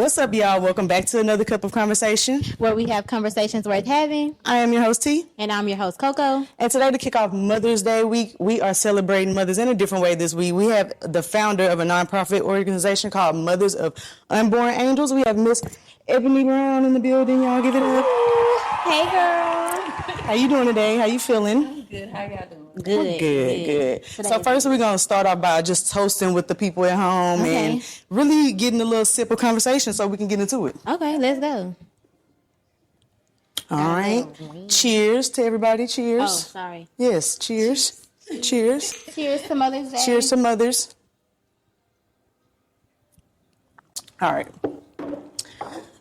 What's up, y'all? Welcome back to another cup of conversation, where we have conversations worth having. I am your host, T. And I'm your host, Coco. And today, to kick off Mother's Day week, we are celebrating mothers in a different way this week. We have the founder of a nonprofit organization called Mothers of Unborn Angels. We have Miss Ebony Brown in the building. Y'all give it up. Hey, girl. How you doing today? How you feeling? I'm good. How y'all doing? Good. So first, we're going to start off by just toasting with the people at home and really getting a little sip of conversation so we can get into it. Okay, let's go. All right. Cheers to everybody. Cheers. Oh, sorry. Yes, cheers. Cheers. Cheers to Mother's Day. Cheers to mothers. All right.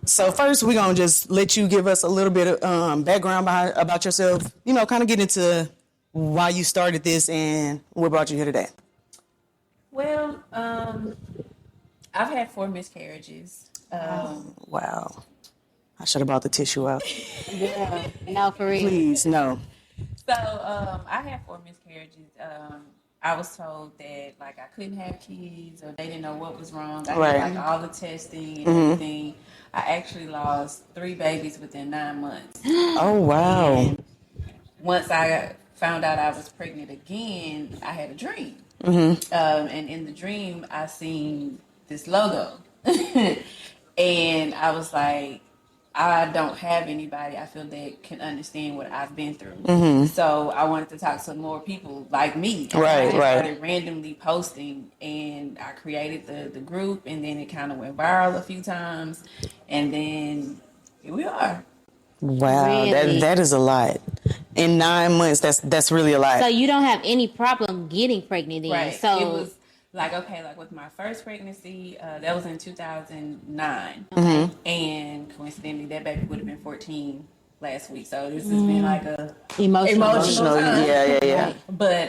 So first, we're going to just let you give us a little bit of background about yourself, you know, kind of get into why you started this and what brought you here today. Well, I've had 4 miscarriages. Wow. I should have brought the tissue out. Yeah. No, for real. Please, no. So I had 4 miscarriages. I was told that like I couldn't have kids or they didn't know what was wrong. I had like all the testing and everything. I actually lost 3 babies within 9 months. Oh, wow. And once I found out I was pregnant again, I had a dream. And in the dream, I seen this logo. And I was like, I don't have anybody I feel that can understand what I've been through. So I wanted to talk to more people like me. And I just started randomly posting, and I created the group, and then it kind of went viral a few times, and then here we are. Wow, Really? that is a lot. In 9 months, that's really a lot. So you don't have any problem getting pregnant then? Right. So it was like, okay, like with my first pregnancy, that was in 2009. And coincidentally, that baby would have been 14 last week. So this has been like a emotional time. Yeah. Right. But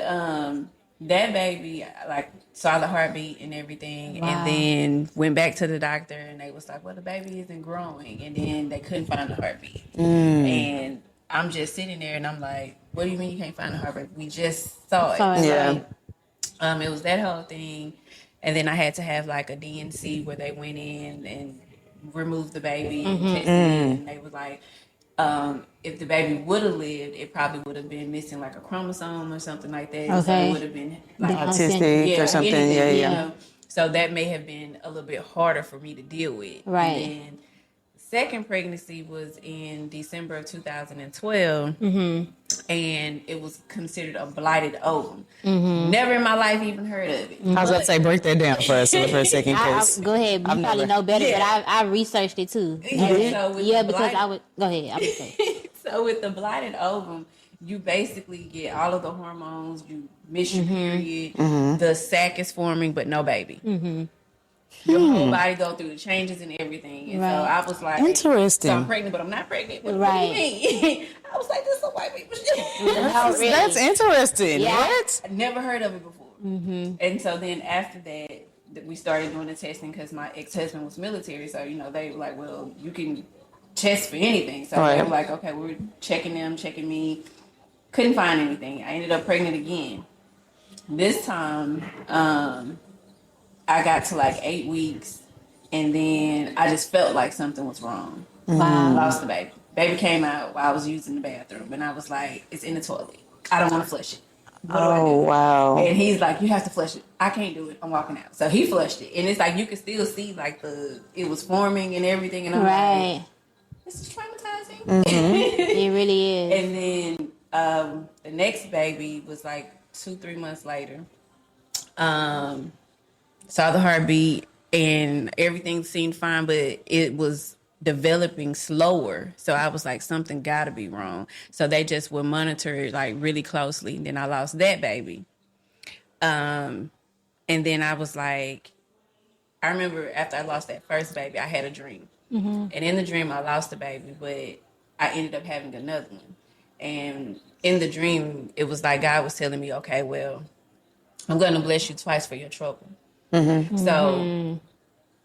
that baby, like, saw the heartbeat and everything. Wow. And then went back to the doctor and they was like, well, the baby isn't growing. And then they couldn't find the heartbeat. And I'm just sitting there and I'm like, what do you mean you can't find the heartbeat? We just saw it. Yeah. It was that whole thing, and then I had to have like a DNC where they went in and removed the baby and tested it, and they was like, if the baby would have lived, it probably would have been missing like a chromosome or something like that. Okay. So it would have been like autistic or something. Anything, Yeah. You know? So that may have been a little bit harder for me to deal with. Right. And then second pregnancy was in December of 2012, and it was considered a blighted ovum. Never in my life even heard of it. I was about to say, break that down for us for a second. go ahead. You probably know better, but I researched it too. Because I would go ahead. I would say. So with the blighted ovum, you basically get all of the hormones. You miss your period. The sac is forming, but no baby. Your whole body go through the changes and everything. And so I was like, interesting. So I'm pregnant, but I'm not pregnant. What do you mean? I was like, this is what white people should. That's interesting. Yeah. What? I never heard of it before. And so then after that, we started doing the testing because my ex-husband was military. So, you know, they were like, well, you can test for anything. So they were like, okay, we were checking them, checking me. Couldn't find anything. I ended up pregnant again. This time, I got to like 8 weeks, and then I just felt like something was wrong. I lost the baby. Baby came out while I was using the bathroom, and I was like, it's in the toilet. I don't want to flush it. What do I do? Wow. And he's like, you have to flush it. I can't do it. I'm walking out. So he flushed it, and it's like you can still see like it was forming and everything, and I'm like, this is traumatizing. It really is. And then the next baby was like 2-3 months later. Saw the heartbeat and everything seemed fine, but it was developing slower. So I was like, something got to be wrong. So they just would monitor it like really closely. And then I lost that baby. And then I was like, I remember after I lost that first baby, I had a dream. And in the dream, I lost the baby, but I ended up having another one. And in the dream, it was like God was telling me, okay, well, I'm going to bless you twice for your trouble. So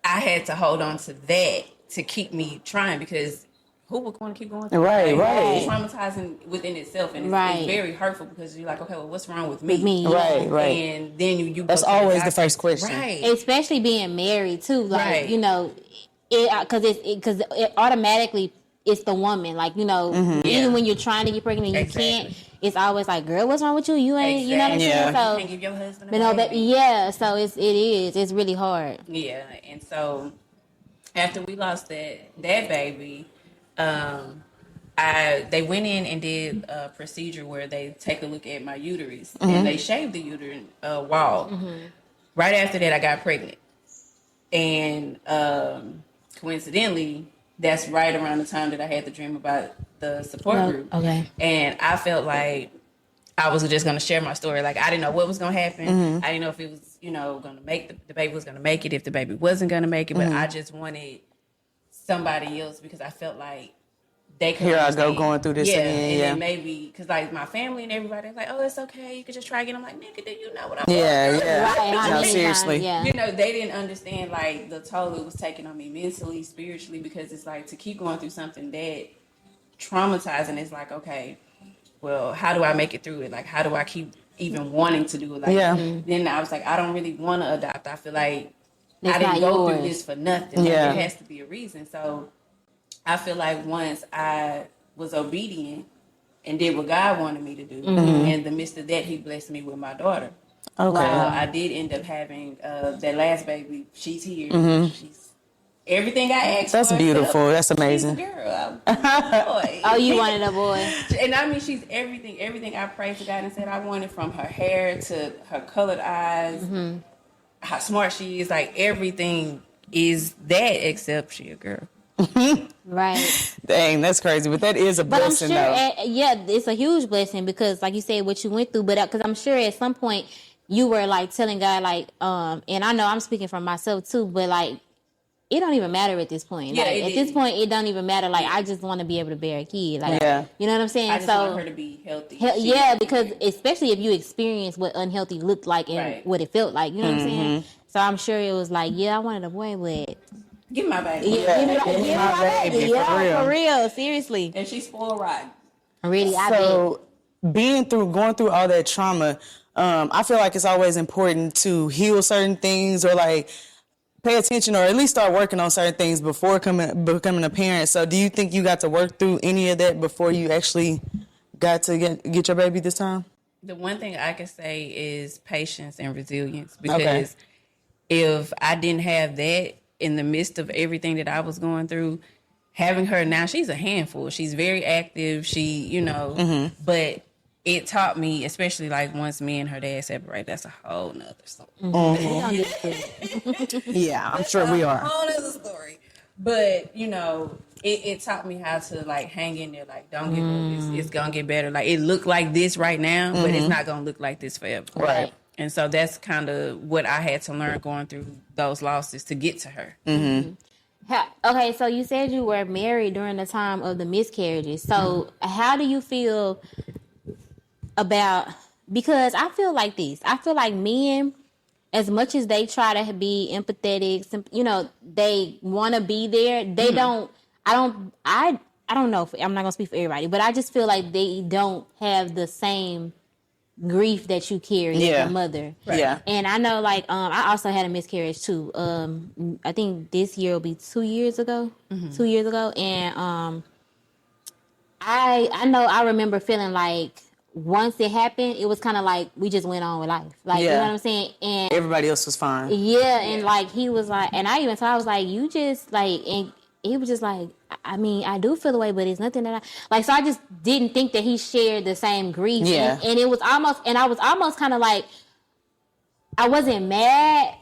I had to hold on to that to keep me trying, because who would want to keep going through right. It's traumatizing within itself, and it's very hurtful, because you're like, okay, well, what's wrong with me? Right. And then you that's always the first question. Right. Especially being married too. Like, you know, Because it automatically it's the woman. Like, you know, even when you're trying to get pregnant and you can't, it's always like, girl, what's wrong with you? You ain't, you know what I'm saying? So, you can't give your husband a baby. So it's really hard. Yeah, and so after we lost that baby, they went in and did a procedure where they take a look at my uterus and they shaved the uterine wall. Right after that, I got pregnant, and coincidentally, that's right around the time that I had the dream about the support group. Okay, and I felt like I was just going to share my story. Like, I didn't know what was going to happen. I didn't know if it was, going to make the baby was going to make it, if the baby wasn't going to make it. But I just wanted somebody else because I felt like they could understand. I go going through this again. And then maybe, because like my family and everybody was like, oh, it's okay. You could just try again. I'm like, nigga, do you know what I'm doing? right. No, seriously. They didn't understand like the toll it was taking on me mentally, spiritually, because it's like to keep going through something that traumatizing is like, okay, well, how do I make it through it? Like, how do I keep even wanting to do it? Like, then I was like, I don't really want to adopt. I feel like I didn't go through this for nothing. Like, there has to be a reason. So I feel like once I was obedient and did what God wanted me to do, in the midst of that, He blessed me with my daughter. Okay. I did end up having that last baby. She's here. She's everything I asked That's for. beautiful. That's amazing. She's a girl. Boy. Oh, you wanted a boy. And I mean, she's everything I prayed to God and said I wanted, from her hair to her colored eyes, how smart she is. Like, everything is that except she a girl. Right. Dang, that's crazy. But that is a blessing, but I'm sure, it's a huge blessing because, like you said, what you went through. But because I'm sure at some point you were like telling God, like, and I know I'm speaking for myself too, but like, it don't even matter at this point. Yeah, like, at this point, it don't even matter. Like, I just want to be able to bear a kid. Like, you know what I'm saying? I just want her to be healthy. Because especially if you experience what unhealthy looked like and what it felt like, you know what I'm saying? So I'm sure it was like, I wanted a boy, but give me my baby. Give my baby. For real, seriously. And she's spoiled rotten. Really, so going through all that trauma, I feel like it's always important to heal certain things or like pay attention or at least start working on certain things before becoming a parent. So do you think you got to work through any of that before you actually got to get your baby this time? The one thing I can say is patience and resilience, because if I didn't have that in the midst of everything that I was going through, having her now, she's a handful. She's very active. She, but it taught me, especially like once me and her dad separate, that's a whole nother story. Yeah, I'm sure we are. A whole nother story. But, it taught me how to like hang in there, like don't give up. It's gonna get better. Like, it looked like this right now, but it's not gonna look like this forever. Right. And so that's kind of what I had to learn going through those losses to get to her. Okay, so you said you were married during the time of the miscarriages. So how do you feel about, because I feel like this. I feel like men, as much as they try to be empathetic, they want to be there. They don't. I don't know. I'm not gonna speak for everybody, but I just feel like they don't have the same grief that you carry as a mother. Right. Yeah. And I know, like, I also had a miscarriage too. I think this year will be 2 years ago. 2 years ago, and I know I remember feeling like, once it happened, it was kind of like we just went on with life. Like, you know what I'm saying? And everybody else was fine. Yeah, and like he was like, and I even told, I was like, you just like, and he was just like, I mean, I do feel the way, but it's nothing that I like. So I just didn't think that he shared the same grief. Yeah. And it was almost, and I was almost kind of like, I wasn't mad,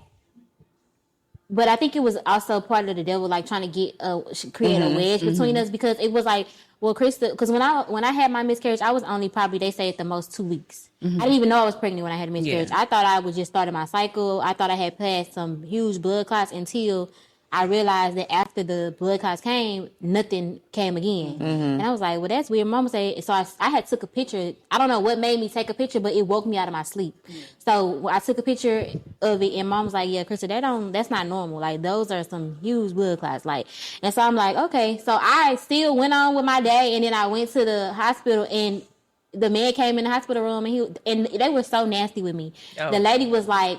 but I think it was also part of the devil, like trying to create a wedge between us, because it was like, well, Krista, because when I had my miscarriage, I was only probably, they say at the most 2 weeks. I didn't even know I was pregnant when I had a miscarriage. I thought I was just starting my cycle. I thought I had passed some huge blood clots until I realized that after the blood clots came, nothing came again. And I was like, well, that's weird. Mama said, so I had took a picture. I don't know what made me take a picture, but it woke me out of my sleep. So I took a picture of it, and Mom was like, yeah, Krista, that's not normal. Like, those are some huge blood clots. Like, and so I'm like, okay. So I still went on with my day, and then I went to the hospital, and the man came in the hospital room, and they were so nasty with me. The lady was like,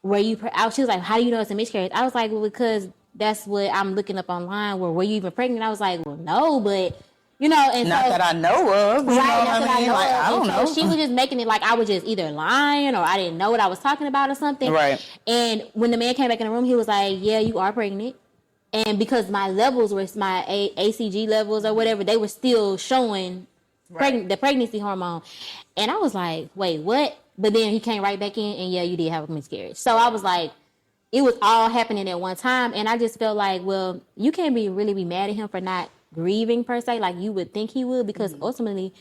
she was like, how do you know it's a miscarriage? I was like, well, because that's what I'm looking up online. Were you even pregnant? I was like, well, no, but you know, and Not so, that I know of. You know what I mean? Like, I don't know. So she was just making it like I was just either lying or I didn't know what I was talking about or something. Right. And when the man came back in the room, he was like, yeah, you are pregnant. And because my levels were my ACG levels or whatever, they were still showing the pregnancy hormone. And I was like, wait, what? But then he came right back in and yeah, you did have a miscarriage. So I was like, it was all happening at one time. And I just felt like, well, you can't really be mad at him for not grieving per se, like you would think he would, because ultimately,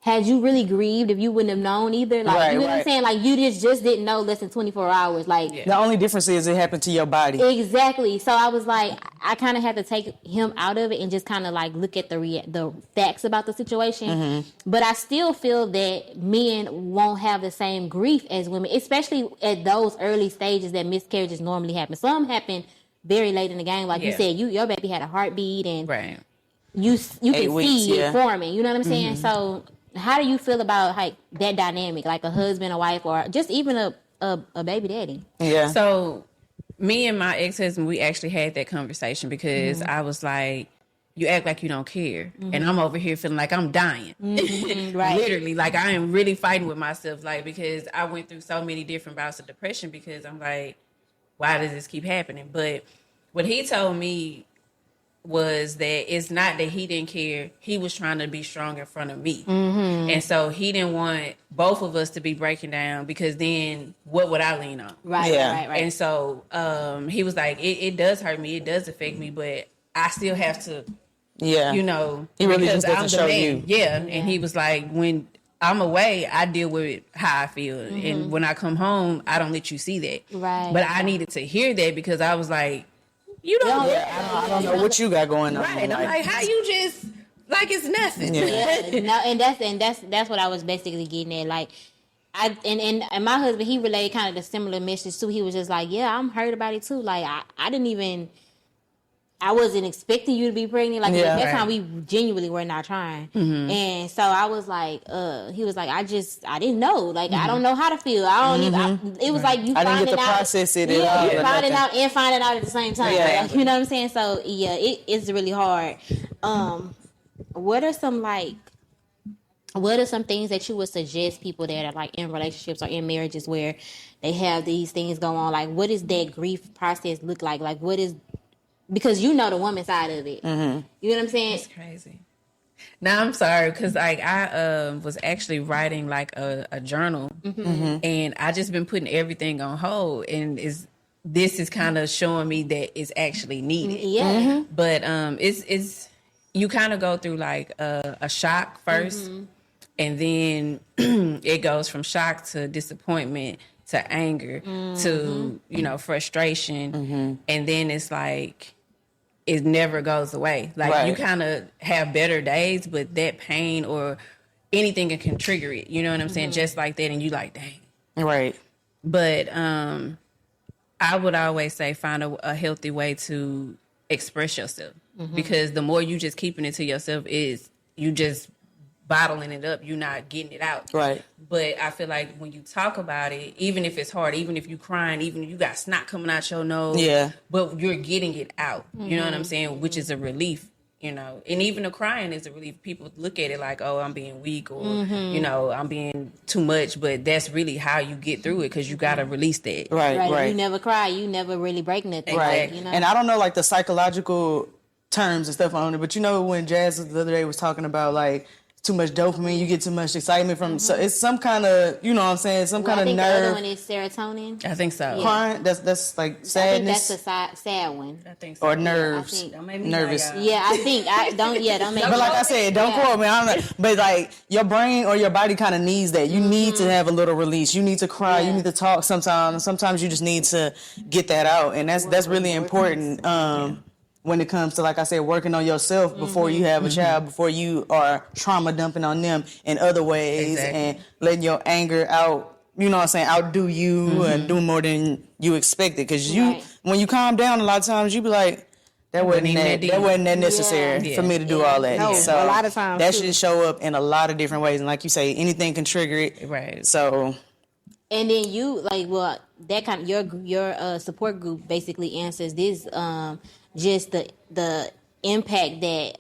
had you really grieved if you wouldn't have known either? Like, you know what I'm saying? Like, you just didn't know less than 24 hours. Like, the only difference is it happened to your body. Exactly. So I was like, I kind of had to take him out of it and just kind of like look at the facts about the situation. But I still feel that men won't have the same grief as women, especially at those early stages that miscarriages normally happen. Some happen very late in the game. Like you said, your baby had a heartbeat and you can see it forming. You know what I'm saying? So how do you feel about like that dynamic, like a husband, a wife, or just even a baby daddy? Yeah. So me and my ex-husband, we actually had that conversation because I was like, you act like you don't care. And I'm over here feeling like I'm dying. Right. Literally, like I am really fighting with myself, like, because I went through so many different bouts of depression because I'm like, why does this keep happening? But what he told me was that it's not that he didn't care. He was trying to be strong in front of me. And so he didn't want both of us to be breaking down because then what would I lean on? Right. And so he was like, it does hurt me. It does affect me, but I still have to, you know, he really because just doesn't show you. Yeah. And he was like, when I'm away, I deal with how I feel. And when I come home, I don't let you see that. Right. But I needed to hear that because I was like, you don't. I don't know what you got going on. Right. I'm like, how you just like it's nothing. No, and that's what I was basically getting at. Like, and my husband, he relayed kind of the similar message too. He was just like, yeah, I'm hurt about it too. Like, I wasn't expecting you to be pregnant. Like, at that time, we genuinely were not trying. And so I was like, he was like, I didn't know. Like, I don't know how to feel. I don't even, it was like you I finding didn't get to out. process it at all. You finding out and finding out at the same time. Yeah. Like, you know what I'm saying? So, yeah, it's really hard. What are some things that you would suggest people that are like in relationships or in marriages where they have these things go on? Like, what does that grief process look like? Like, what is, because you know the woman side of it. You know what I'm saying? It's crazy. Now I'm sorry because like I was actually writing like a journal, and I just been putting everything on hold, and this is kind of showing me that it's actually needed. Yeah. But it's you kind of go through like a shock first, and then it goes from shock to disappointment to anger to frustration, and then it's like it never goes away. Like you kind of have better days, but that pain or anything can trigger it. You know what I'm saying? Just like that, and you like, dang. Right. But I would always say find a healthy way to express yourself, because the more you just keeping it to yourself is you just bottling it up. You're not getting it out. Right. But I feel like when you talk about it, even if it's hard, even if you crying, even if you got snot coming out your nose, but you're getting it out. You know what I'm saying? Which is a relief, And even the crying is a relief. People look at it like, oh, I'm being weak or, I'm being too much. But that's really how you get through it, because you got to release that. Right. You never cry. You never really break nothing. Right. You know? And I don't know, like, the psychological terms and stuff on it, but when Jazz the other day was talking about, like, too much dopamine, you get too much excitement from so it's some kind of, you know what I'm saying, some kind of nerve. The other one is serotonin. I think so. Yeah. Crying, that's like sadness. I think that's the sad one. I think so. Or nerves. Yeah, nervous. Don't make me. But like I said, don't quote me. But like your brain or your body kind of needs that. You need to have a little release. You need to cry. You need to talk sometimes. Sometimes you just need to get that out, and that's really important. When it comes to, like I said, working on yourself before you have a child, before you are trauma dumping on them in other ways, and letting your anger out, you know what I'm saying, outdo you and do more than you expected. Because when you calm down, a lot of times you be like, that wasn't that necessary for me to do all that. No, so a lot of times that should show up in a lot of different ways. And like you say, anything can trigger it. Right. So. And then you, that kind of your support group basically answers this, just the impact that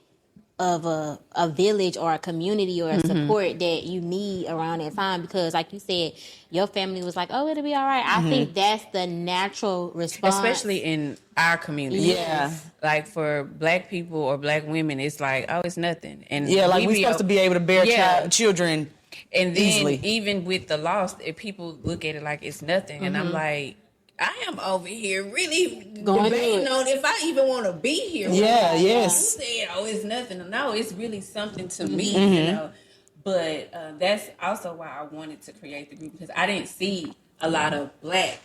of a village or a community or a support that you need around that time, because like you said, your family was like, oh, it'll be all right. I think that's the natural response, especially in our community. Yeah. Like for Black people or Black women, it's like, oh, it's nothing. And Yeah, like we we're supposed to be able to bear children and then easily. even with the loss, if people look at it like it's nothing, and I'm like, I am over here really debating on if I even want to be here. Yeah, You yes. said, oh, it's nothing. No, it's really something to me, you know. But that's also why I wanted to create the group, because I didn't see a lot of Black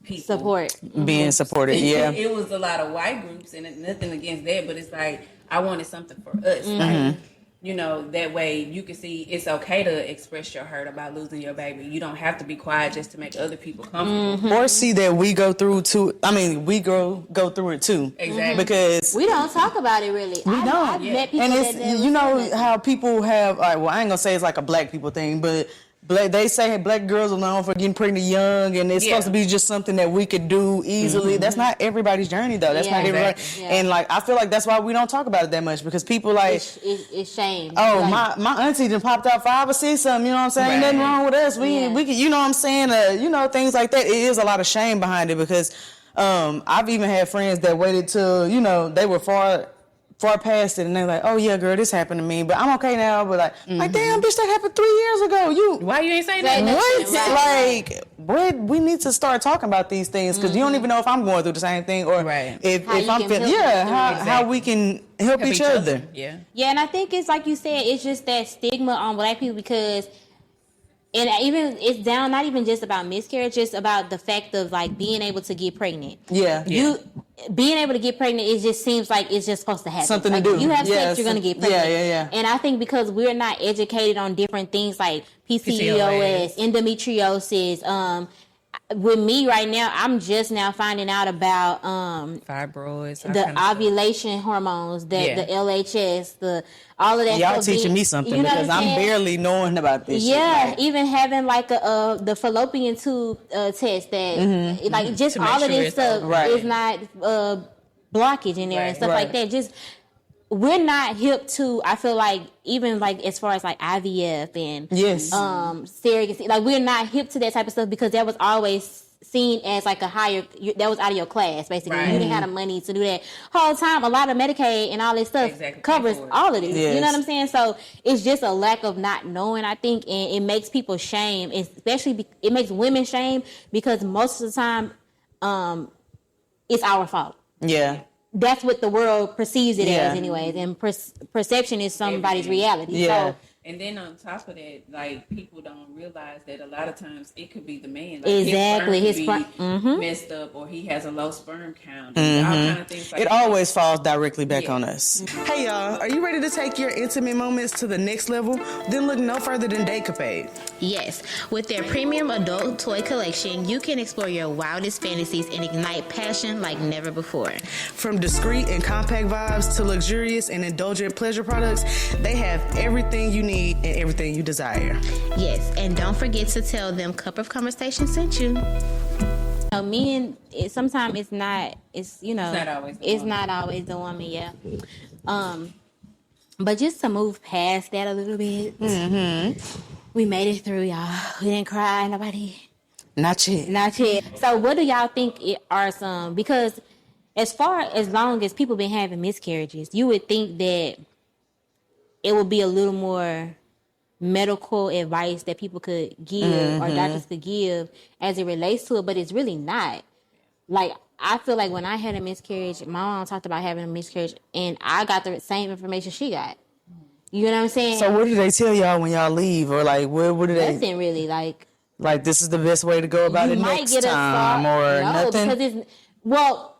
people support being supported. Yeah. It was a lot of white groups, and nothing against that, but it's like I wanted something for us. Like, you know, that way you can see it's okay to express your hurt about losing your baby. You don't have to be quiet just to make other people comfortable. Or see that we go through too. I mean, we go through it too. Exactly. Because we don't talk about it really. we don't. I've met people and that it's, you know how people have, well, I ain't gonna say it's like a Black people thing, but they say Black girls are known for getting pregnant young, and it's supposed to be just something that we could do easily. That's not everybody's journey, though. That's not everybody. Yeah. And like, I feel like that's why we don't talk about it that much, because people like, it's shame. oh, like, my auntie done popped out 5 or 6 something. You know what I'm saying? Ain't nothing wrong with us. We can, you know what I'm saying? You know, things like that. It is a lot of shame behind it, because I've even had friends that waited till, you know, they were far past it, and they're like, oh yeah, girl, this happened to me, but I'm okay now. But like damn, bitch, that happened 3 years ago. Why you ain't saying that? What? Right. Like, what? We need to start talking about these things, because you don't even know if I'm going through the same thing, or if I'm feeling, how we can help each other. Yeah, and I think it's like you said, it's just that stigma on Black people, because. And even it's down, not even just about miscarriage, it's about the fact of like being able to get pregnant. You being able to get pregnant, it just seems like it's just supposed to happen. Something like, to do. You have sex, you're going to get pregnant. Yeah. And I think because we're not educated on different things like PCOS, endometriosis, with me right now, I'm just now finding out about fibroids, the ovulation hormones, the LHS, all of that. Y'all teaching me something, you know because I'm barely knowing about this. Yeah, shit, even having like the fallopian tube test that like just all of this stuff is not blockage in there and stuff like that. Just we're not hip to, I feel like, even like as far as like IVF and surrogacy, like we're not hip to that type of stuff, because that was always seen as like a higher, that was out of your class basically. You didn't have the money to do that. Whole time, a lot of Medicaid and all this stuff covers all of this. You know what I'm saying? So it's just a lack of not knowing, I think, and it makes people shame, especially it makes women shame, because most of the time it's our fault. Yeah. That's what the world perceives it as anyways, and perception is somebody's reality. So, and then on top of that, like, people don't realize that a lot of times it could be the man. Like, exactly, his sperm could be messed up, or he has a low sperm count. All kind of things like it that. always falls directly back on us. Hey y'all, are you ready to take your intimate moments to the next level? Then look no further than Decapade. Yes, with their premium adult toy collection, you can explore your wildest fantasies and ignite passion like never before. From discreet and compact vibes to luxurious and indulgent pleasure products, they have everything you need and everything you desire. Yes, and don't forget to tell them Cup of Conversation sent you. Men, sometimes it's not, it's, you know, it's not always the woman. Yeah. But just to move past that a little bit, we made it through, y'all. We didn't cry, nobody. Not yet. So what do y'all think are some, because as long as people been having miscarriages, you would think that it would be a little more medical advice that people could give or doctors could give as it relates to it, but it's really not. Like, I feel like when I had a miscarriage, my mom talked about having a miscarriage, and I got the same information she got. You know what I'm saying? So what do they tell y'all when y'all leave, or like what do they? Nothing really. Like this is the best way to go about it next time, or nothing. Because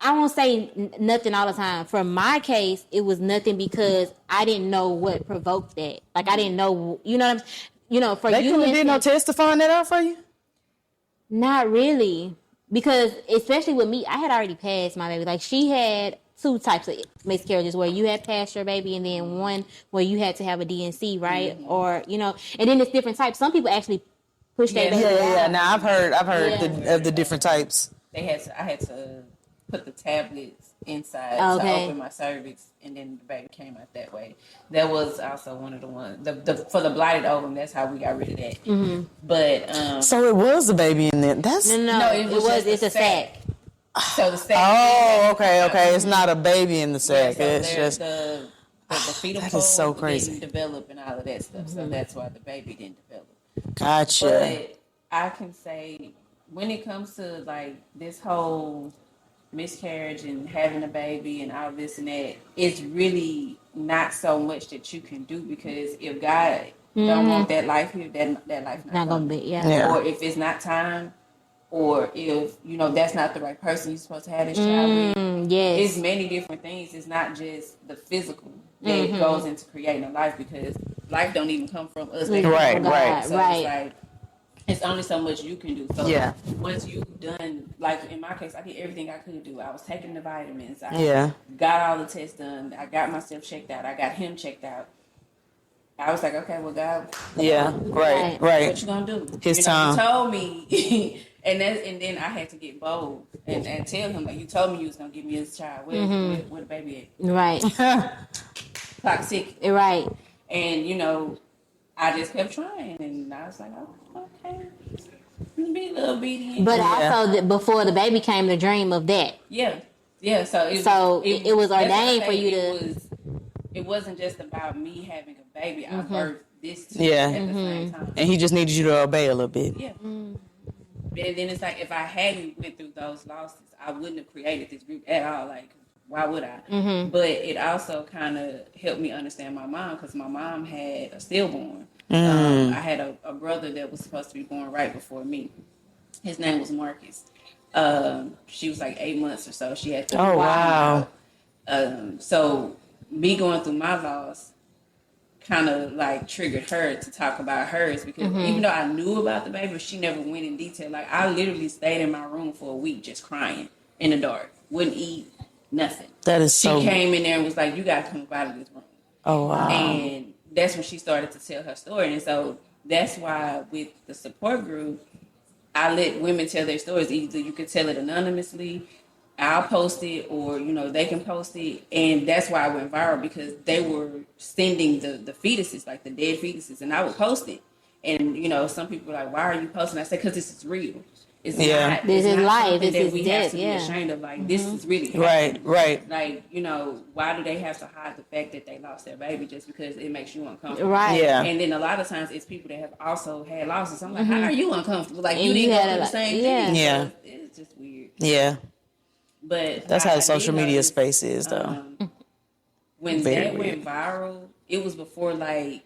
I won't say nothing all the time. For my case, it was nothing because I didn't know what provoked that. Like, I didn't know, you know what I'm, you know, for they you. They couldn't did no test to find that out for you? Not really. Because, especially with me, I had already passed my baby. Like, she had 2 types of miscarriages where you had passed your baby, and then one where you had to have a DNC, right? Or, you know, and then it's different types. Some people actually push their baby Yeah. out. Now I've heard Yeah. of the different types. I had to put the tablets inside to Okay. open my cervix, and then the baby came out that way. That was also one of the ones. For the blighted ovum, that's how we got rid of that. Mm-hmm. But So it was a baby in there. That's No, it was just it's a sack. So the sack. Oh, okay. It's not a baby in the sack. So It's just the fetal that is so fold crazy. didn't develop and all of that stuff. So that's why the baby didn't develop. gotcha. But I can say when it comes to like this whole miscarriage and having a baby and all this and that, it's really not so much that you can do, because if God don't want that life here, that life Not gonna be, yeah. Yeah. or if it's not time, or if that's not the right person you're supposed to have this child with. Yes. It's many different things. It's not just the physical that goes into creating a life, because life don't even come from us. They come Right, from right. God. So Right. it's like, it's only so much you can do. So Yeah. once you've done, like in my case, I did everything I could do. I was taking the vitamins. I Yeah. got all the tests done. I got myself checked out. I got him checked out. I was like, okay, well, God, Yeah. Right. what you gonna do? His time. You told me, and then I had to get bold and tell him, like, you told me you was gonna give me his child. Where the baby Right. at? Clock sick. Right. And I just kept trying, and I was like, oh, okay, be a little obedient. But Yeah. also, before the baby came, the dream of that. yeah. So it was that's ordained what I for say, you to. It wasn't just about me having a baby. I birthed this too Yeah. at the same time. And he just needed you to obey a little bit. Yeah. And then it's like, if I hadn't went through those losses, I wouldn't have created this group at all. Like, why would I? But it also kind of helped me understand my mom, because my mom had a stillborn. I had a brother that was supposed to be born right before me. His name was Marcus. She was like 8 months or so. She had to. Oh, wow. So me going through my loss kind of like triggered her to talk about hers, because even though I knew about the baby, she never went in detail. Like, I literally stayed in my room for a week just crying in the dark, wouldn't eat, nothing. That is She so. came in there and was like, you got to come up out of this room. Oh wow. And that's when she started to tell her story. And so that's why with the support group, I let women tell their stories. Either you can tell it anonymously, I'll post it, or they can post it. And that's why I went viral, because they were sending the fetuses, like the dead fetuses, and I would post it. And some people are like, why are you posting? I said, because this is real. It's not. This is not life. something This that is we death. have to be ashamed of. Like, this is really Right. happening. Right. Like, why do they have to hide the fact that they lost their baby just because it makes you uncomfortable? Right. Yeah. And then a lot of times it's people that have also had losses. I'm like, how are you uncomfortable? Like, you And didn't you go had through a the lot- same yeah. thing. Yeah. So it's just weird. Yeah. But That's how I the social did media notice, space is, though. when Very that weird. went viral, it was before like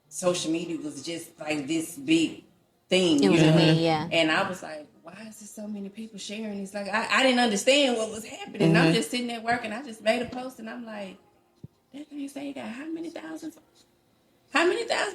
social media was just like this big thing. It was you a know? thing, yeah. And I was like, why is there so many people sharing? It's like I didn't understand what was happening. Mm-hmm. I'm just sitting there working. I just made a post, and I'm like, that thing say you got how many thousand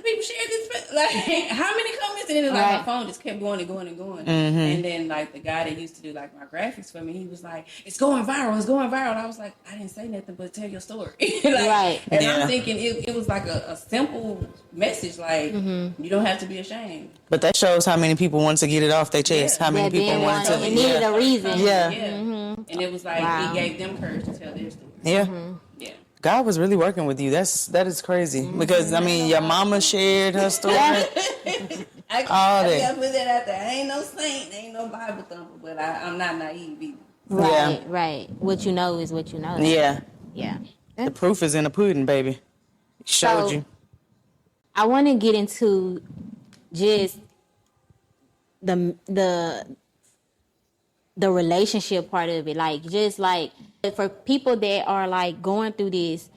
people shared this? Like, how many comments? And then like Right. my phone just kept going and going and going. And then like the guy that used to do like my graphics for me, he was like, it's going viral. And I was like, I didn't say nothing but tell your story. Like, Right. And Yeah. I'm thinking it was like a simple message, like you don't have to be ashamed. But that shows how many people wanted to get it off their chest. Yeah. How many That people didn't wanted want to. it. It needed a reason. Yeah. And it was like Wow. it gave them courage to tell their story. Yeah. Yeah. God was really working with you. That is crazy. Because I mean, your mama shared her story. I All that. gotta put that out there. I ain't no saint, ain't no Bible thumper, but I'm not naive either. Right. Right. What you know is what you know. Yeah. Yeah. The proof is in the pudding, baby. Showed So- you. I want to get into just the relationship part of it, like just like for people that are like going through this,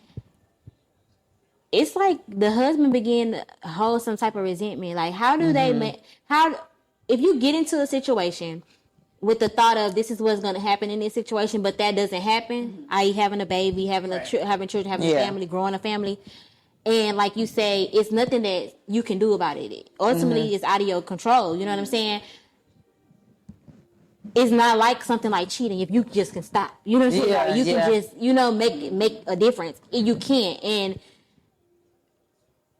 it's like the husband begin to hold some type of resentment. Like, how do they make if you get into a situation with the thought of this is what's going to happen in this situation, but that doesn't happen, i.e. having a baby, having having children, having a Yeah. family, growing a family. And like you say, it's nothing that you can do about it. Ultimately, it's out of your control. You know what I'm saying? It's not like something like cheating. If you just can stop, you know what I'm saying? Yeah, Like, you yeah. can just, make a difference. You can't. And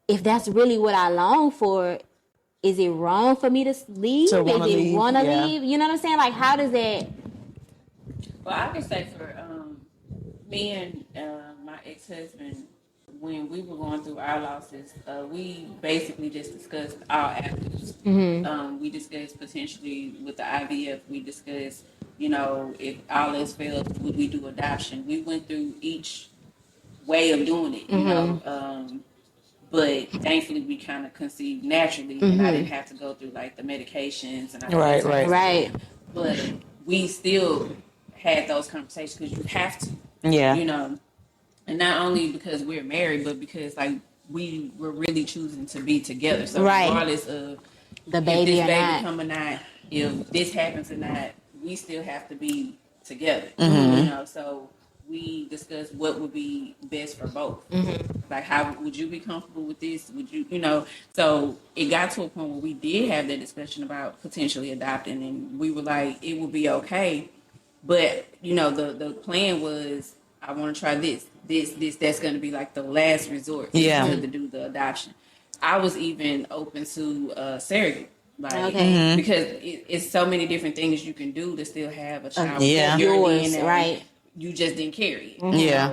if that's really what I long for, is it wrong for me to leave? To Is wanna it leave, want to yeah. leave? You know what I'm saying? Like, how does that? Well, I can say for me and my ex-husband, when we were going through our losses, we basically just discussed our avenues. We discussed potentially with the IVF. We discussed, if all else failed, would we do adoption? We went through each way of doing it, you know. But thankfully, we kind of conceived naturally, and I didn't have to go through like the medications and Right. But we still had those conversations because you have to, Yeah. and not only because we're married, but because like we were really choosing to be together. So Right. regardless of The if baby this or baby not. come or not, if this happens or not, we still have to be together. So we discussed what would be best for both. Like, how would you be comfortable with this? Would you, So it got to a point where we did have that discussion about potentially adopting, and we were like, it would be okay. But, the plan was, I want to try this. That's going to be like the last resort to do the adoption. I was even open to surrogate. Like, because it's so many different things you can do to still have a child. Yeah. With your Yours, DNA. right. You just didn't carry it. Yeah.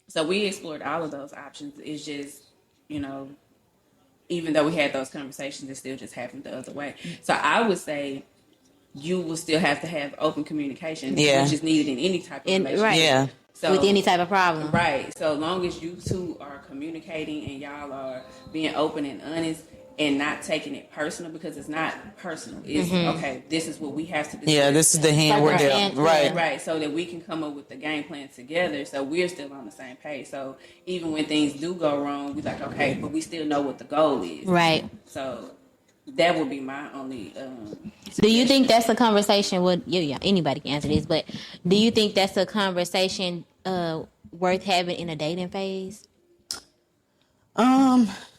So we explored all of those options. It's just, even though we had those conversations, it still just happened the other way. So I would say you will still have to have open communication, which is needed in any type of relationship. Right. Yeah. So, With any type of problem. Right. So long as you two are communicating and y'all are being open and honest and not taking it personal, because it's not personal. It's okay, this is what we have to do. Yeah, this is the hand we're Like a dealt. hand, Right. Right, so that we can come up with the game plan together, so we're still on the same page. So even when things do go wrong, we're like, okay, but we still know what the goal is. Right. So that would be my only. Do you think that's a conversation? Yeah, anybody can answer this, but do you think that's a conversation worth having in a dating phase?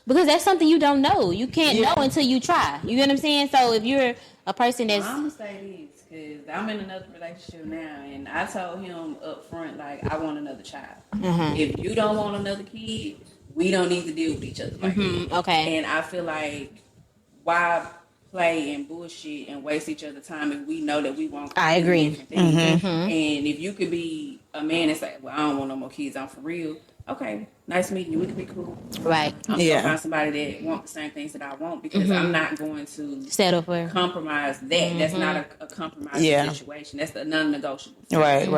Because that's something you don't know. You can't know until you try. You get what I'm saying? So if you're a person that's... I'm going to say this, because I'm in another relationship now, and I told him up front, like, I want another child. If you don't want another kid, we don't need to deal with each other like that. Okay. And I feel like, why play and bullshit and waste each other's time if we know that we want I agree. different things? And if you could be a man and say, well, I don't want no more kids, I'm for real. Okay, nice meeting you. We can be cool. Right. I'm gonna find somebody that want the same things that I want, because I'm not going to Settle for... compromise that. That's not a compromising situation. That's the non-negotiable. Right.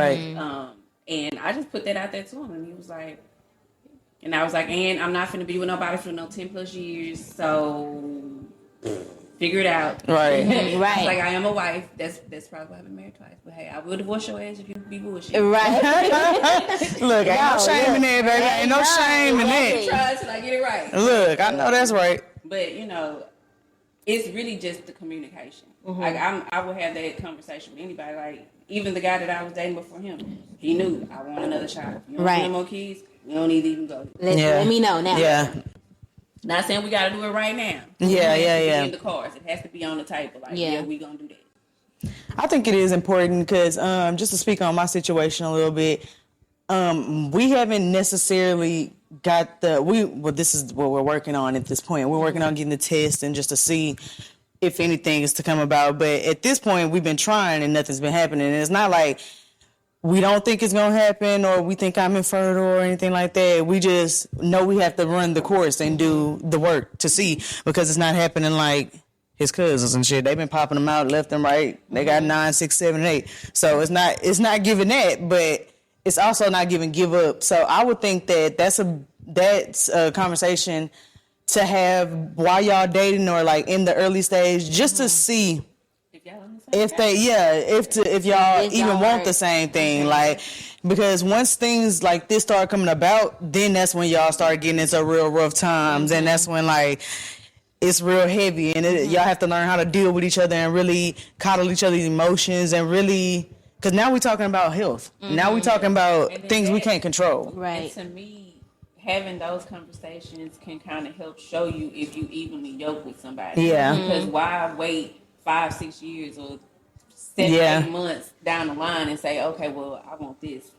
And I just put that out there to him, and he was like, and I was like, and I'm not finna be with nobody for no 10 plus years, so figure it out. Right. I was like, I am a wife. That's probably why I've been married twice. But hey, I will divorce your ass if you be bullshit. Right. Look, ain't no shame in that, baby. Ain't no shame in that. Try till I get it right. Look, I know that's right. But it's really just the communication. Like I would have that conversation with anybody. Like even the guy that I was dating before him, he knew I want another child. You don't want no more kids, we don't need to even go. Let me know now. Yeah. Not saying we got to do it right now. Yeah. In the cards, it has to be on the table. Like we gonna do that. I think it is important because just to speak on my situation a little bit, we haven't necessarily got this is what we're working on at this point. We're working on getting the test and just to see if anything is to come about. But at this point, we've been trying and nothing's been happening. And it's not like we don't think it's going to happen or we think I'm infertile or anything like that. We just know we have to run the course and do the work to see, because it's not happening like his cousins and shit. They've been popping them out left and right. They got 9, 6, 7, 8. So it's not giving that, but it's also not giving give up. So I would think that that's a conversation to have while y'all dating or like in the early stage, just to see if y'all even want the same thing. Like, because once things like this start coming about, then that's when y'all start getting into real rough times, and that's when like it's real heavy, and y'all have to learn how to deal with each other and really coddle each other's emotions, and really, because now we're talking about health. Now we're talking about things we can't control. And to me, having those conversations can kind of help show you if you evenly yoke with somebody. Yeah. Because why wait 5, 6 years or 7, 8 months down the line and say, okay, well, I want this.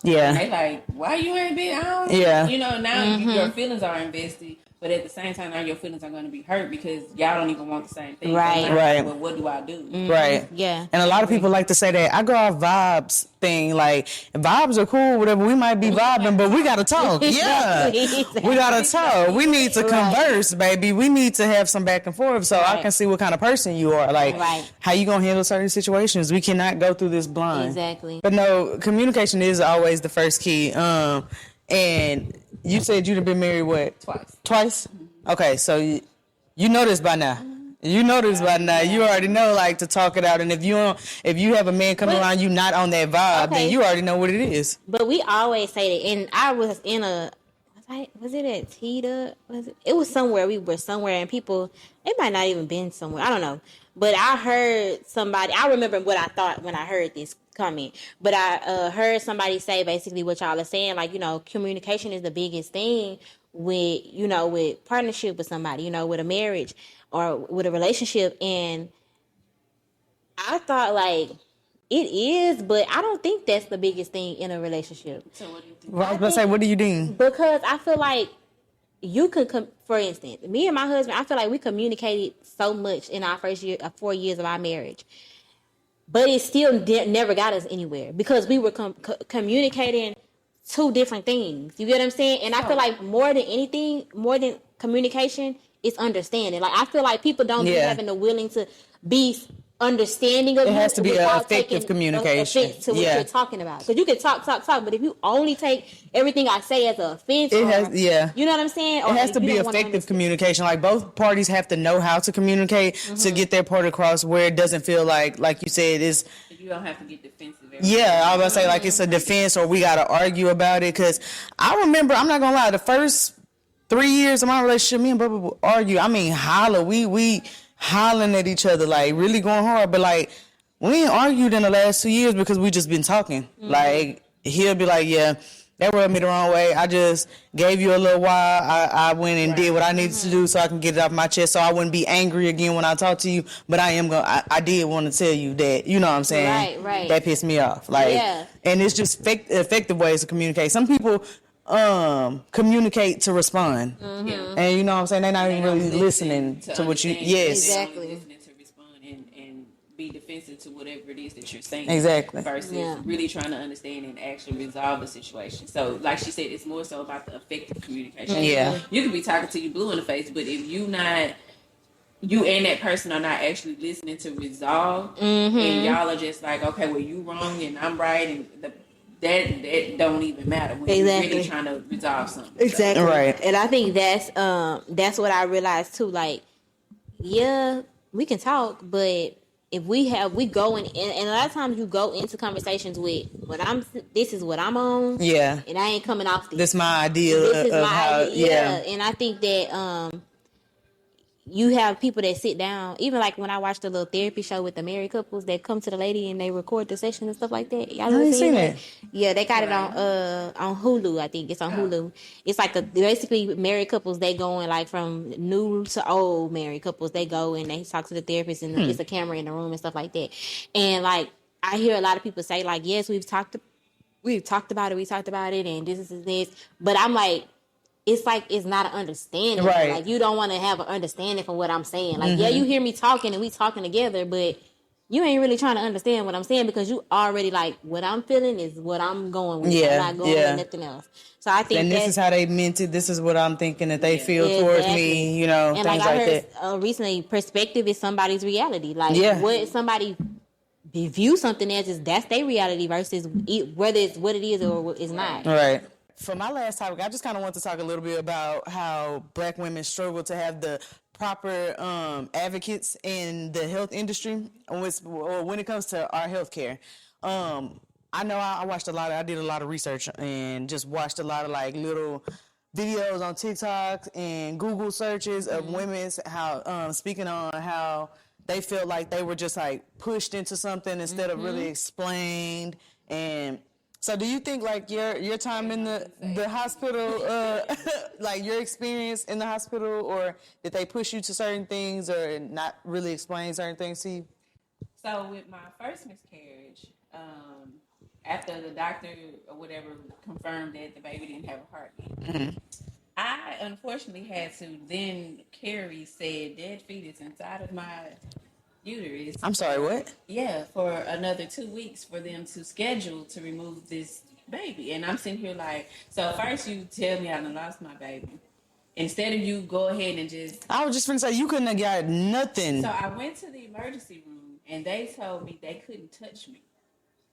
Yeah. And they like, why you ain't been out? Yeah. Now your feelings are invested. But at the same time, now your feelings are going to be hurt because y'all don't even want the same thing. Right. So now, Right. well, what do I do? Right. Yeah. And a lot of people like to say that I go off vibes thing. Like, vibes are cool, whatever. We might be vibing, but we got to talk. Yeah. Exactly. We got to talk. We need to converse, baby. We need to have some back and forth so I Right. can see what kind of person you are. Like, Right. how you going to handle certain situations. We cannot go through this blind. Exactly. But no, communication is always the first key. And you said you'd have been married, what? Twice? Okay, so you know this by now. You know this by now. You already know, like, to talk it out. And if you have a man coming around you not on that vibe, then you already know what it is. But we always say that. And I was in was it at Tita? It was somewhere. We were somewhere, and people, it might not even been somewhere. I don't know. But I heard somebody, I remember what I thought when I heard this comment. But I heard somebody say basically what y'all are saying, like, communication is the biggest thing with partnership with somebody, with a marriage or with a relationship. And I thought, like, it is, but I don't think that's the biggest thing in a relationship. So what do you think? Well, I was going to say, what do you think? Because I feel like you could, for instance, me and my husband, I feel like we communicated so much in our first 4 years of our marriage. But it still never got us anywhere because we were communicating two different things. You get what I'm saying? And I feel like more than anything, more than communication, it's understanding. Like, I feel like people don't be having the willing to be understanding of it has to be an effective communication offense to what you're talking about. Because you can talk, but if you only take everything I say as an offense, you know what I'm saying? It has to be effective communication. Like, both parties have to know how to communicate to get their point across where it doesn't feel like you said, is. You don't have to get defensive. Yeah, I was going to say, like, it's a defense or we got to argue about it. Because I remember, I'm not going to lie, the first 3 years of my relationship, me and Bubba would argue. I mean, holler. We hollering at each other, like, really going hard. But, like, we ain't argued in the last 2 years because we just been talking. Like, he'll be like, yeah, that rubbed me the wrong way. I just gave you a little while. I went and did what I needed to do so I can get it off my chest so I wouldn't be angry again when I talk to you. But I did want to tell you that, you know what I'm saying? Right. That pissed me off. Like, and it's just effective ways to communicate. Some people communicate to respond. And you know what I'm saying? They're not even really listening to what you, Exactly. Listening to respond and be defensive to whatever it is that you're saying. Exactly. Versus really trying to understand and actually resolve the situation. So, like she said, it's more so about the effective communication. Yeah. You can be talking to you blue in the face, but if you and that person are not actually listening to resolve, and y'all are just like, okay, well, you wrong and I'm right, and that don't even matter when you're really trying to resolve something. Exactly. So. Right. And I think that's what I realized too. Like, yeah, we can talk, but if we go in, and a lot of times you go into conversations with this is what I'm on. Yeah. And I ain't coming off this. This my idea. This is my idea. Yeah. And I think that you have people that sit down, even like when I watched the little therapy show with the married couples that come to the lady and they record the session and stuff like that. Y'all ever seen that? Yeah, they got it on Hulu. I think it's on Hulu. It's like basically married couples. They go in like from new to old married couples. They go and they talk to the therapist and it's a camera in the room and stuff like that. And like I hear a lot of people say like, yes, we've talked about it, and this is this. But I'm like, it's like it's not an understanding. Right. Like you don't want to have an understanding from what I'm saying. Like, yeah, you hear me talking and we talking together, but you ain't really trying to understand what I'm saying because you already like what I'm feeling is what I'm going with. Yeah. I'm not going with nothing else. So I think this is how they meant it. This is what I'm thinking that they feel towards me, you know, and things like I like heard, that. Recently, perspective is somebody's reality. Like what somebody view something as is that's their reality versus whether it's what it is or it's not. Right. For my last topic, I just kind of want to talk a little bit about how Black women struggle to have the proper advocates in the health industry when it comes to our health care. I know I did a lot of research and just watched a lot of like little videos on TikTok and Google searches of women's speaking on how they feel like they were just like pushed into something instead of really explained. And so do you think like your time in the hospital, like your experience in the hospital, or did they push you to certain things or not really explain certain things to you? So with my first miscarriage, after the doctor or whatever confirmed that the baby didn't have a heartbeat, I unfortunately had to then carry said dead fetus inside of my uterus. I'm sorry, what? Yeah, for another 2 weeks for them to schedule to remove this baby. And I'm sitting here like, so first you tell me I done lost my baby. Instead of you go ahead and just. I was just gonna say you couldn't have got nothing So I went to the emergency room and they told me they couldn't touch me.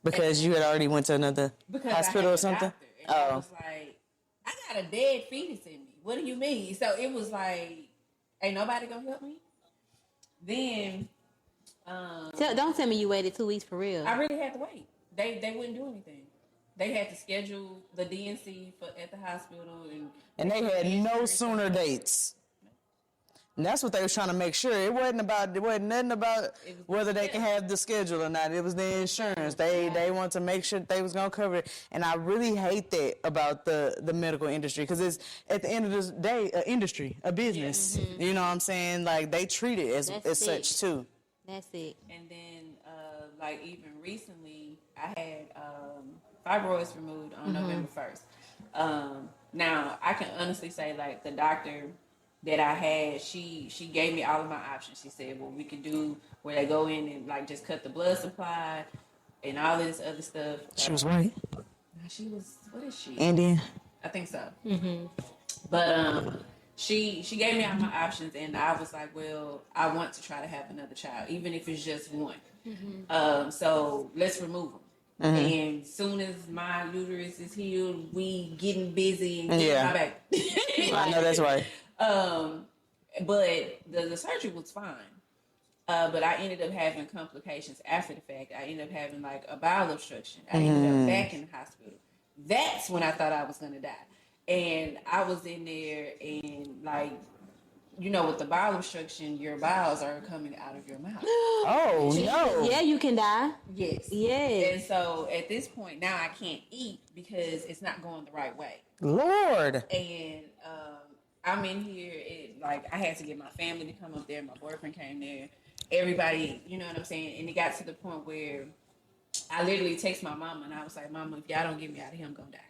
because you had already went to another hospital or something. I was like, I got a dead fetus in me. What do you mean? So it was like, ain't nobody gonna help me? Then Don't tell me you waited 2 weeks for real. I really had to wait. They wouldn't do anything. They had to schedule the DNC at the hospital, And they had no sooner dates. And that's what they was trying to make sure. It wasn't nothing about whether they can have the schedule or not. It was the insurance. They wanted to make sure that they was gonna cover it. And I really hate that about the medical industry because it's at the end of the day an industry, a business. Mm-hmm. You know what I'm saying? Like they treat it as such too. That's it. And then like even recently, I had fibroids removed on November 1st. Now I can honestly say like the doctor that I had, she gave me all of my options. She said, well, we could do where they go in and like just cut the blood supply and all this other stuff. She was white. She was, what is she? Indian. I think so. Mm-hmm. But she gave me all my options, and I was like, well, I want to try to have another child, even if it's just one. Mm-hmm. So let's remove them. Mm-hmm. And soon as my uterus is healed, we getting busy and getting my baby. I know that's right. But the surgery was fine. But I ended up having complications after the fact. I ended up having like a bowel obstruction. I ended up back in the hospital. That's when I thought I was going to die. And I was in there and like, you know, with the bowel obstruction, your bowels are coming out of your mouth. Oh, no. Yeah, you can die. Yes. Yes. And so at this point now I can't eat because it's not going the right way. Lord. And I'm in here, like I had to get my family to come up there. My boyfriend came there. Everybody, you know what I'm saying? And it got to the point where I literally text my mama and I was like, Mama, if y'all don't get me out of here, I'm going to die.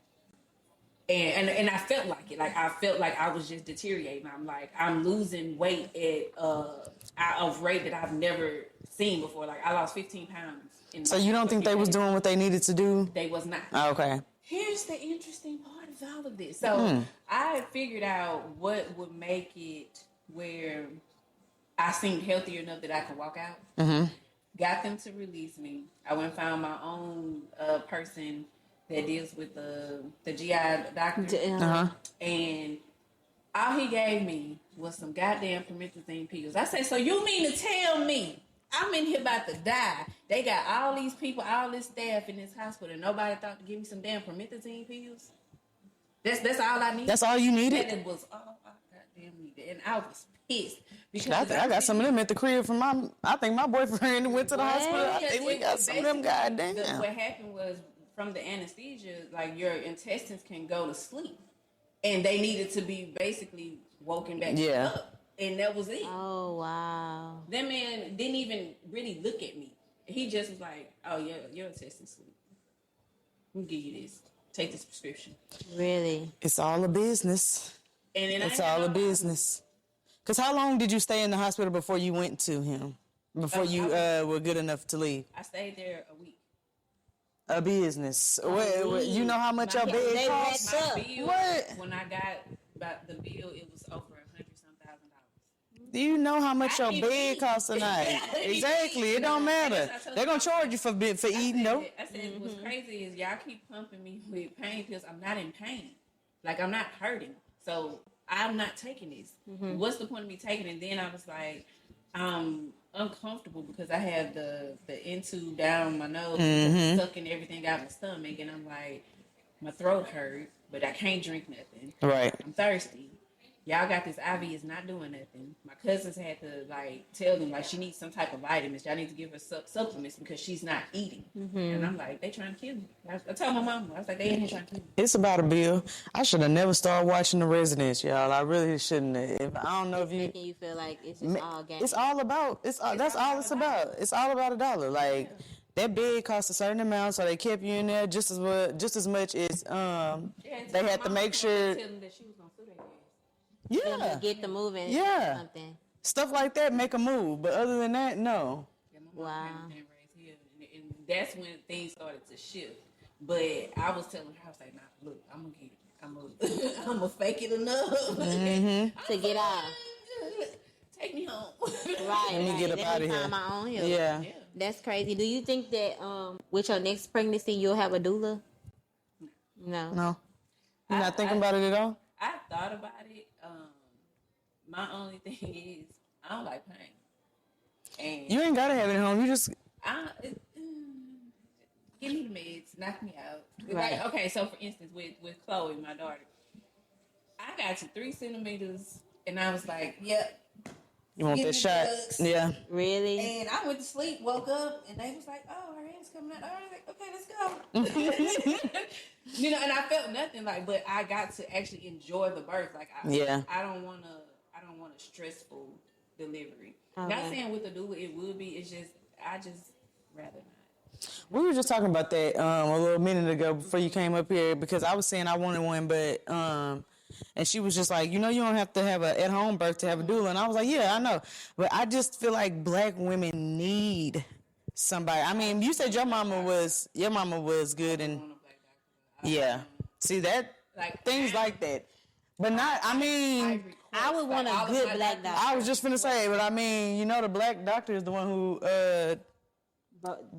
And I felt like it. Like I felt like I was just deteriorating. I'm like, I'm losing weight at a rate that I've never seen before. Like I lost 15 pounds. So you don't think they was doing what they needed to do? They was not. Okay. Here's the interesting part of all of this. So I figured out what would make it where I seemed healthy enough that I could walk out. Mm-hmm. Got them to release me. I went and found my own person that deals with the GI doctor. And all he gave me was some goddamn promethazine pills. I said, so you mean to tell me I'm in here about to die? They got all these people, all this staff in this hospital, and nobody thought to give me some damn promethazine pills? That's all I needed? That's all you needed? That was all I goddamn needed. And I was pissed. Because I got some of them at the crib from I think my boyfriend went to the hospital. I think we got some of them goddamn. What happened was from the anesthesia, like your intestines can go to sleep. And they needed to be basically woken back up. And that was it. Oh, wow. That man didn't even really look at me. He just was like, oh, yeah, your intestines sleep. We'll give you this. Take this prescription. Really? It's all a business. And then it's all a business. Because how long did you stay in the hospital before you went to him? Before you were good enough to leave? I stayed there a week. A business. What, you know how much your bed costs? My bill, when I got about the bill, it was over $100,000. Do you know how much your bed costs a night? Exactly. It don't matter. They're going to charge you for eating, though. I said, what's crazy is y'all keep pumping me with pain pills. I'm not in pain. Like, I'm not hurting. So, I'm not taking this. What's the point of me taking it? Then I was like, I'm uncomfortable because I have the end tube down my nose, sucking everything out my stomach. And I'm like, my throat hurt, but I can't drink nothing. Right. I'm thirsty. Y'all got this IV, is not doing nothing. My cousins had to like tell them like she needs some type of vitamins. Y'all need to give her supplements because she's not eating. And I'm like, they trying to kill me. I told my mom, I was like, they in here trying to kill me. It's about a bill. I should have never started watching The Residents, y'all. I really shouldn't have. I don't know if you making you feel like it's just all game. It's all about. That's all it's about. It's all about $1. Like that bed cost a certain amount, so they kept you in there just as much as they had to make sure. Tell them that she was gonna sue their ass. Yeah. Get the moving. Yeah. Something. Stuff like that make a move, but other than that, no. Yeah, my Wow. mom came raised here, and that's when things started to shift. But I was telling her, I was like, nah, look, I'm gonna get it. I'm gonna fake it enough To get out. Take me home. Right. Let me get up Let out me of here. find my own help. Yeah. Yeah. That's crazy. Do you think that with your next pregnancy you'll have a doula? No. No. You're not thinking about it at all? I thought about it. My only thing is I don't like pain, and You ain't gotta have it at home. You just give me the meds, knock me out. Right. Like, okay, so for instance, with Chloe, my daughter, I got to 3 centimeters, and I was like, yep. you want Give that me shot. drugs. Yeah. Really? And I went to sleep, woke up, and they was like, "Oh, her hand's coming out." I was like, "Okay, let's go." You know, and I felt nothing like, but I got to actually enjoy the birth. Like, I don't want a stressful delivery. Okay. Not saying with the doula it would be. It's just I just rather not. We were just talking about that a little minute ago before you came up here because I was saying I wanted one, but and she was just like, you don't have to have a at-home birth to have a doula, and I was like, yeah, I know, but I just feel like Black women need somebody. I mean, you said your mama was good, I and want a black doctor. yeah, see that things like that, but not. I mean, I would want a good Black doctor. I was just finna say, but I mean, the Black doctor is the one who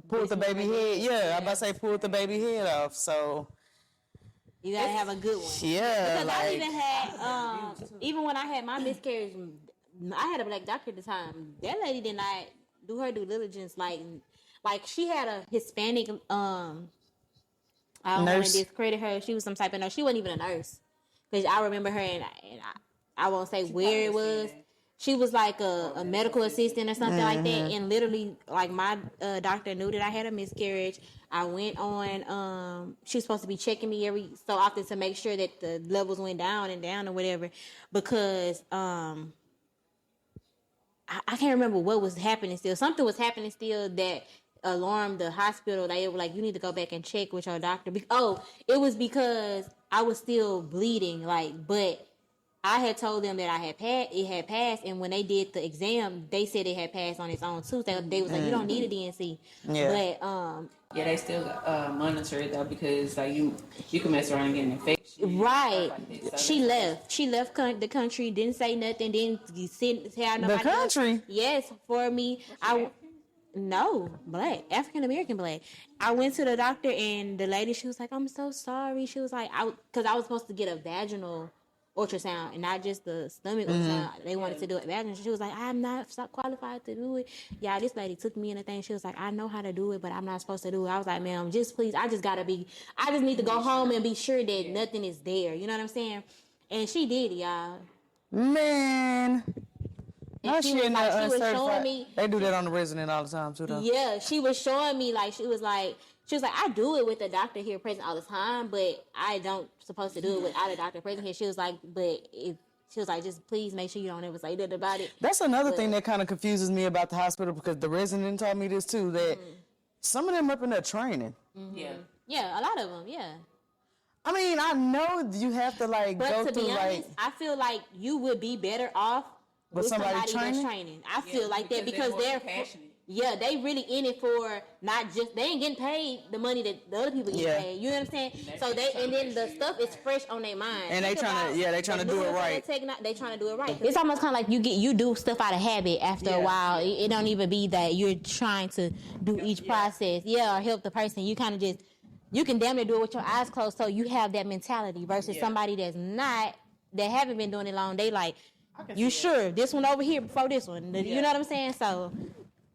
pulled the baby head. Yeah, I'm about to say pulled the baby head off. So You gotta have a good one. yeah, Because I even had, even when I had my miscarriage, I had a Black doctor at the time. That lady did not do her due diligence. Like she had a Hispanic. I don't want to discredit her. She was some type of nurse. She wasn't even a nurse. Because I remember her, and I won't say where it was. She was like a medical assistant or something like that. And literally, like my doctor knew that I had a miscarriage. I went on, she was supposed to be checking me every so often to make sure that the levels went down or whatever. Because I can't remember what was happening still. Something was happening still that alarmed the hospital. They were like, you need to go back and check with your doctor. It was because I was still bleeding. But I had told them that it had passed, and when they did the exam, they said it had passed on its own too. They was like, you don't need a DNC. Yeah. But Yeah, they still monitor it though because like you can mess around and get an infection. right, Like that. So she left. She left the country. Didn't say nothing. Didn't tell nobody. The country? Else. Yes, for me, No, Black, African American Black. I went to the doctor and the lady, she was like, "I'm so sorry." She was like, because I was supposed to get a vaginal ultrasound and not just the stomach ultrasound. They wanted to do it vaginal. She was like, "I'm not qualified to do it." Yeah, this lady took me in the thing. She was like, "I know how to do it, but I'm not supposed to do it." I was like, "Ma'am, just please, I just need to go home and be sure that nothing is there." You know what I'm saying? And she did, y'all. Man. And she was like, she was showing me. They do that on the resident all the time too, though. Yeah, she was showing me she was like, I do it with the doctor here present all the time, but I don't supposed to do it without a doctor present here. She was like, she was like, just please make sure you don't ever say that about it. That's another thing that kind of confuses me about the hospital because the resident told me this too, that some of them up in there training. Yeah. Yeah, a lot of them, yeah. I mean, I know you have to But go to through be honest, I feel like you would be better off with somebody that's training. I feel like that because they're passionate. Yeah, they really in it for not just, they ain't getting paid the money that the other people get paid. You know what I'm saying? So then the stuff is fresh on their mind. And they trying to do it right. They trying to do it right. It's almost kind of like you do stuff out of habit after a while. It don't even be that you're trying to do each process. Yeah, or help the person. You kind of just, you can damn near do it with your eyes closed so you have that mentality versus somebody that haven't been doing it long. They like, you sure this one over here before this one? You know what I'm saying? So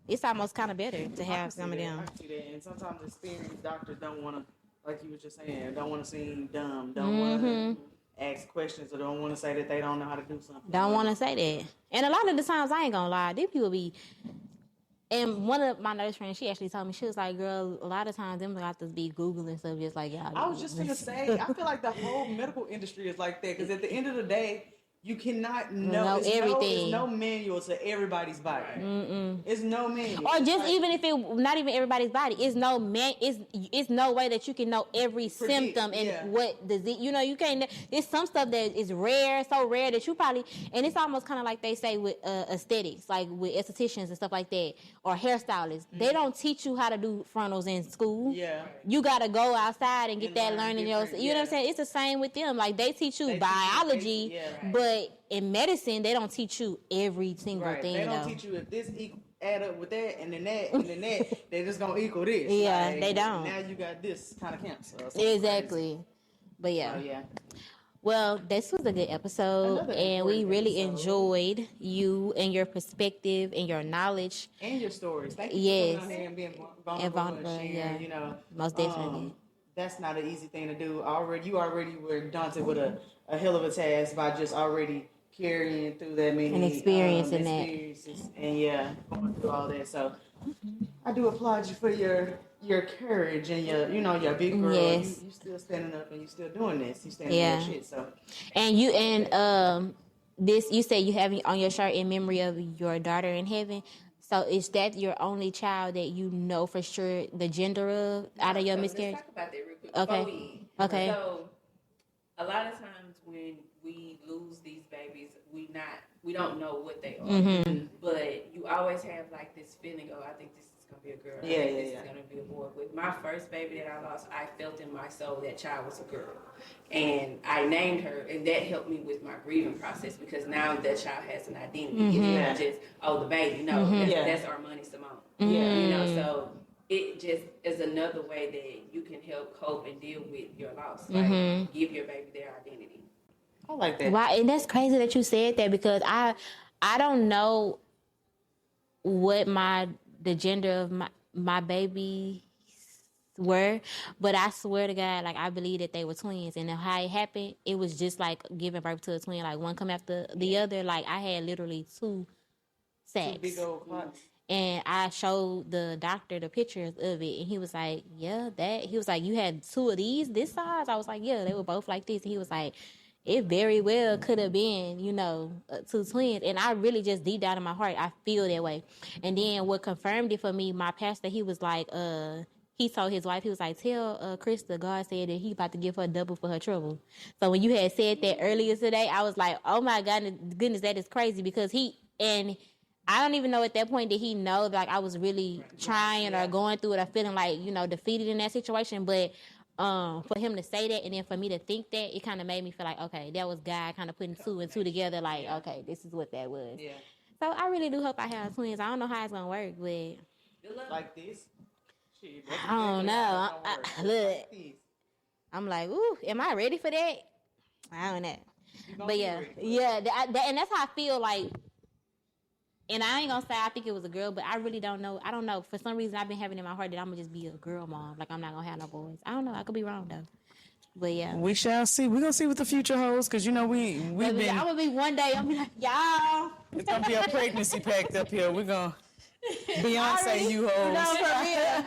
it's almost kind of better to have some of them. I can see that. And sometimes experienced doctors don't want to, like you were just saying, don't want to seem dumb, don't want to ask questions, or don't want to say that they don't know how to do something. Don't want to say that. And a lot of the times, I ain't gonna lie, these people be. And one of my nurse friends, she actually told me, she was like, "Girl, a lot of times them doctors be Googling stuff just like y'all." I was just gonna say, I feel like the whole medical industry is like that because at the end of the day, You cannot know Know everything. It's no manual to everybody's body. It's no manual. Or just even if it not even everybody's body, it's no way that you can know every symptom and what disease. You know, you can't. It's some stuff that is rare, so rare that you probably. And it's almost kind of like they say with aesthetics, like with estheticians and stuff like that, or hairstylists. They don't teach you how to do frontals in school. Yeah, you gotta go outside and get that learning. You know what I'm saying? It's the same with them. Like they teach you biology, but in medicine, they don't teach you every single thing. They don't teach you if this add up with that, and then that, and then that. They're just gonna equal this. Yeah, like, they don't. Now you got this kind of cancer. Exactly. Crazy. But yeah. Oh, yeah. Well, this was a good episode, and we really enjoyed you and your perspective and your knowledge and your stories. Thank you for coming out here and being vulnerable and sharing. Yeah, you know, most definitely. That's not an easy thing to do. You already were daunted with a hell of a task by just already carrying through that many and experiencing experiences and going through all that. So I do applaud you for your courage and your big girl. Yes. You still standing up and you still doing this. You standing up shit. So this you said you have on your shirt in memory of your daughter in heaven. So is that your only child that you know for sure the gender of out of your miscarriage? Let's talk about that real quick. Okay. Okay. So a lot of times when we lose these babies, we don't know what they are. Mm-hmm. But you always have like this feeling, I think this is gonna be a girl. This is gonna be a boy. With my first baby that I lost, I felt in my soul that child was a girl. And I named her, and that helped me with my grieving process because now that child has an identity. Mm-hmm. It's not just, the baby. No, that's our money, Simone. Mm-hmm. You know, so it just is another way that you can help cope and deal with your loss. Like, give your baby their identity. I like that. Wow, and that's crazy that you said that because I don't know what the gender of my baby were, but I swear to God, like I believe that they were twins, and how it happened, it was just like giving birth to a twin, like one come after the other. Like I had literally two sacks. Two big old clocks. And I showed the doctor the pictures of it, and he was like, he was like, you had two of these this size? I was like, yeah, they were both like this. And he was like, it very well could have been, two twins. And I really just deep down in my heart, I feel that way. And then what confirmed it for me, my pastor, he was like, he told his wife, he was like, tell Krista, God said that he about to give her double for her trouble. So when you had said that earlier today, I was like, oh my goodness, that is crazy because I don't even know at that point did he know like I was really trying or going through it or feeling like, defeated in that situation. But for him to say that and then for me to think that, it kind of made me feel like, okay, that was God kind of putting two and two together. Like, okay, this is what that was. Yeah. So I really do hope I have twins. I don't know how it's going to work, but. Like this? Shit, I don't know. Look, I'm like, ooh, am I ready for that? I don't know. But yeah, and that's how I feel like. And I ain't gonna say I think it was a girl, but I really don't know. I don't know. For some reason, I've been having in my heart that I'm gonna just be a girl mom. Like I'm not gonna have no boys. I don't know. I could be wrong though. But yeah, we shall see. We're gonna see what the future holds because we've been. I'm gonna be one day. I'm gonna be like, y'all. It's gonna be a pregnancy pact up here. We're gonna Beyonce you hoes. No, for real.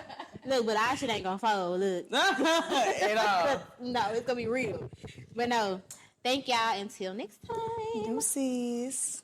Look, but our shit ain't gonna fold. Look, at all. No, it's gonna be real. But no, thank y'all. Until next time. Deuces.